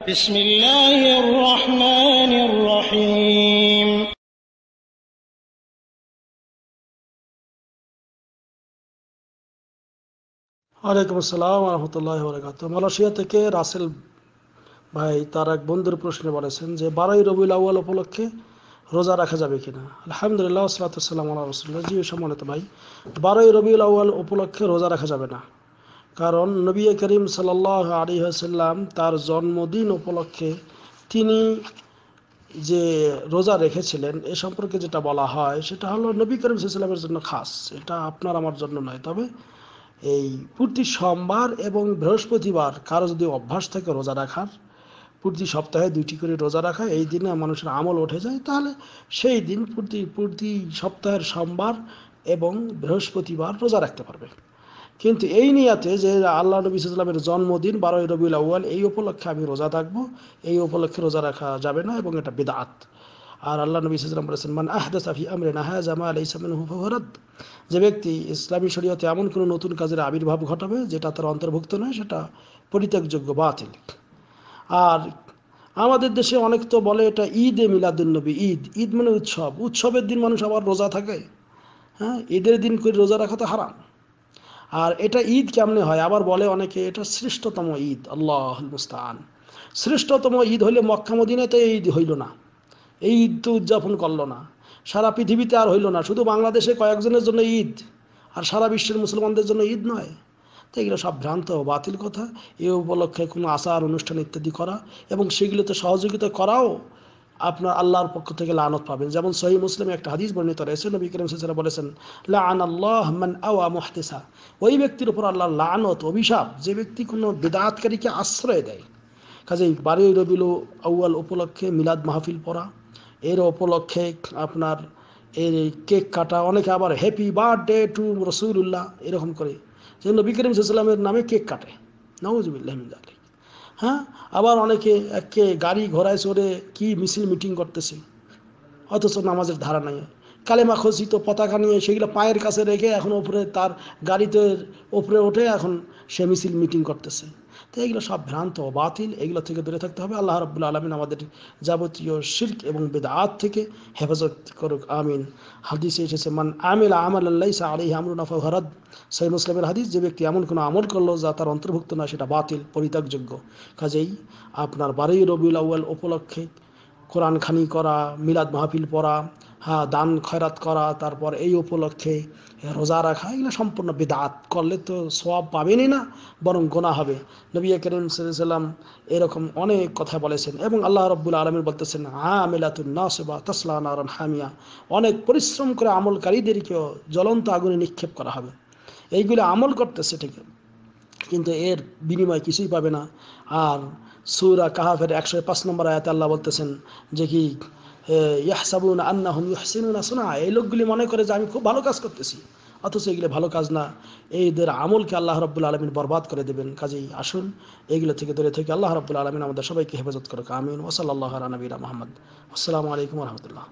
بسم الله الرحمن الرحيم ওয়ালাইকুম আসসালাম রহমতুল্লাহ বরকাত। মালয়েশিয়া থেকে রাসেল ভাই তার এক বন্ধুর প্রশ্নে বলেছেন যে 12ই রবিউল আউয়াল উপলক্ষে রোজা রাখা যাবে কিনা। আলহামদুলিল্লাহ ওয়াসসালাতু ওয়াসসালামু আলা রাসূলিল্লাহ। জি সম্মানিত ভাই, 12ই রবিউল আউয়াল উপলক্ষে রোজা রাখা যাবে না, কারণ নবী করিম সাল্লাল্লাহু আলাইহি ওয়াসাল্লাম তার জন্মদিন উপলক্ষে তিনি যে রোজা রেখেছিলেন এ সম্পর্কে যেটা বলা হয় সেটা হলো নবী করিম সাল্লাল্লাহু আলাইহি ওয়াসাল্লামের জন্য খাস, এটা আপনার আমার জন্য নয়। তবে এই প্রতি সোমবার এবং বৃহস্পতিবার কারো যদি অভ্যাস থাকে রোজা রাখার, প্রতি সপ্তাহে 2টি করে রোজা রাখা, এই দিনে মানুষের আমল উঠে যায়, তাহলে সেই দিন প্রতি সপ্তাহের সোমবার এবং বৃহস্পতিবার রোজা রাখতে পারবে। কিন্তু এই নিয়াতে যে আল্লাহ নবী সাল্লাল্লাহু আলাইহি ওয়াসাল্লামের জন্মদিন 12ই রবিউল আউয়াল, এই উপলক্ষে আমি রোজা থাকবো, এই উপলক্ষে রোজা রাখা যাবে না এবং এটা বিদআত। আর আল্লাহ নবী সাল্লাল্লাহু আলাইহি ওয়াসাল্লাম বলেছেন, মান আহদাসা ফি আমরিনা হাযা মা লাইসা মিনহু ফাহুয়া রাদ। যে ব্যক্তি ইসলামী শরীয়তে এমন কোনো নতুন কাজের আবির্ভাব ঘটাবে যেটা তার অন্তর্ভুক্ত নয়, সেটা পরিত্যাগযোগ্য, বাতিল। আর আমাদের দেশে অনেক তো বলে এটা ঈদ এ মিলাদুন্নবী, ঈদ ঈদ মানে উৎসব, উৎসবের দিন মানুষ আবার রোজা থাকে। হ্যাঁ, ঈদের দিন করে রোজা রাখা তো হারাম। আর এটা ঈদ কেমনে হয়, আবার বলে অনেকে এটা শ্রেষ্ঠতম ঈদ, আল্লাহুল মুস্তাআন। শ্রেষ্ঠতম ঈদ হইলে মক্কা মদিনাতে এই ঈদ হইল না, এই ঈদ তো উদযাপন করলো না, সারা পৃথিবীতে আর হইল না, শুধু বাংলাদেশে কয়েকজনের জন্য ঈদ, আর সারা বিশ্বের মুসলমানদের জন্য ঈদ নয়। তো এগুলো সব ভ্রান্ত ও বাতিল কথা। এই উপলক্ষে কোনো আচার অনুষ্ঠান ইত্যাদি করা এবং সেগুলোতে সহযোগিতা করাও আপনার আল্লাহর পক্ষ থেকে লানত পাবেন। যেমন সহিহ মুসলিমে একটা হাদিস বর্ণিত রয়েছে, নবী করিম সাল্লাল্লাহু আলাইহি ওয়াসাল্লাম বলেছেন, লাআনাল্লাহু মান আওয়া মুহদিসা। ওই ব্যক্তির উপর আল্লাহর লানত, অভিশাপ, যে ব্যক্তি কোনো বিদআতকারীকে আশ্রয় দেয়। কাজেই 12ই রবিউল আউয়াল উপলক্ষে মিলাদ মাহফিল পড়া, এর উপলক্ষে আপনার এই কেক কাটা, অনেকে আবার হ্যাপি বার্থডে টু রসুলুল্লাহ এরকম করে, যে নবী করিম সাল্লাল্লাহু আলাইহি ওয়াসাল্লামের নামে কেক কাটে, নাউযুবিল্লাহ মিন যালিক। হ্যাঁ, আবার অনেকে একে গাড়ি ঘোড়ায় চড়ে কি মিছিল মিটিং করতেছে, অথচ নামাজের ধারা নাই। কালেমা খচিত পতাকা নিয়ে সেগুলো পায়ের কাছে রেখে এখন ওপরে তার গাড়িতে ওপরে ওঠে এখন সে মিছিল মিটিং করতেছে। তো এগুলো সব ভ্রান্ত ও বাতিল, এগুলো থেকে দূরে থাকতে হবে। আল্লাহ রাব্বুল আলামিন আমাদের যাবতীয় শিরক এবং বিদআত থেকে হেফাজত করুক, আমিন। হাদিসে এসেছে, মান আমিলা আমালান লাইসা আলাইহি আমরুনা ফাহুয়া রাদ। সহিহ মুসলিমের হাদিস, যে ব্যক্তি এমন কোনো আমল করলো যা তার অন্তর্ভুক্ত না, সেটা বাতিল, পরিত্যাগযোগ্য। কাজেই আপনার 12ই রবিউল আউয়াল উপলক্ষে কোরআন খানি করা, মিলাদ মাহফিল পড়া, হ্যাঁ, দান খয়রাত করা, তারপর এই উপলক্ষে রোজা রাখা, এগুলো সম্পূর্ণ বিদআত। করলে তো সওয়াব পাবেনই না, বরং গোনা হবে। নবী করিম সাল্লাল্লাহু আলাইহি ওয়াসাল্লাম এরকম অনেক কথা বলেছেন এবং আল্লাহ রাব্বুল আলামিন বলতেছেন, আমিলাতুন নাসিবা তাসলা নারান হামিয়া। অনেক পরিশ্রম করে আমলকারীদেরকেও জ্বলন্ত আগুনে নিক্ষেপ করা হবে। এইগুলো আমল করতেছে ঠিক, কিন্তু এর বিনিময় কিছুই পাবে না। আর সূরা কাহাফের 105 নম্বর আয়াতে আল্লাহ বলতেছেন যে কি, ইয়াহসাবুনা আন্নাহুম ইউহসিনুনা সুনআ। এই লোকগুলি মনে করে যে আমি খুব ভালো কাজ করতেছি, অথচ এগুলো ভালো কাজ না। এইদের আমলকে আল্লাহ রাব্বুল আলামিন বরবাদ করে দেবেন। কাজেই আসুন এইগুলো থেকে দূরে থেকে আল্লাহ রাব্বুল আলামিন আমাদের সবাইকে হেফাজত করুক, আমিন। ওয়া সাল্লাল্লাহু আলা নবিয়িনা মুহাম্মদ। আসসালামু আলাইকুম ওয়া রাহমাতুল্লাহ।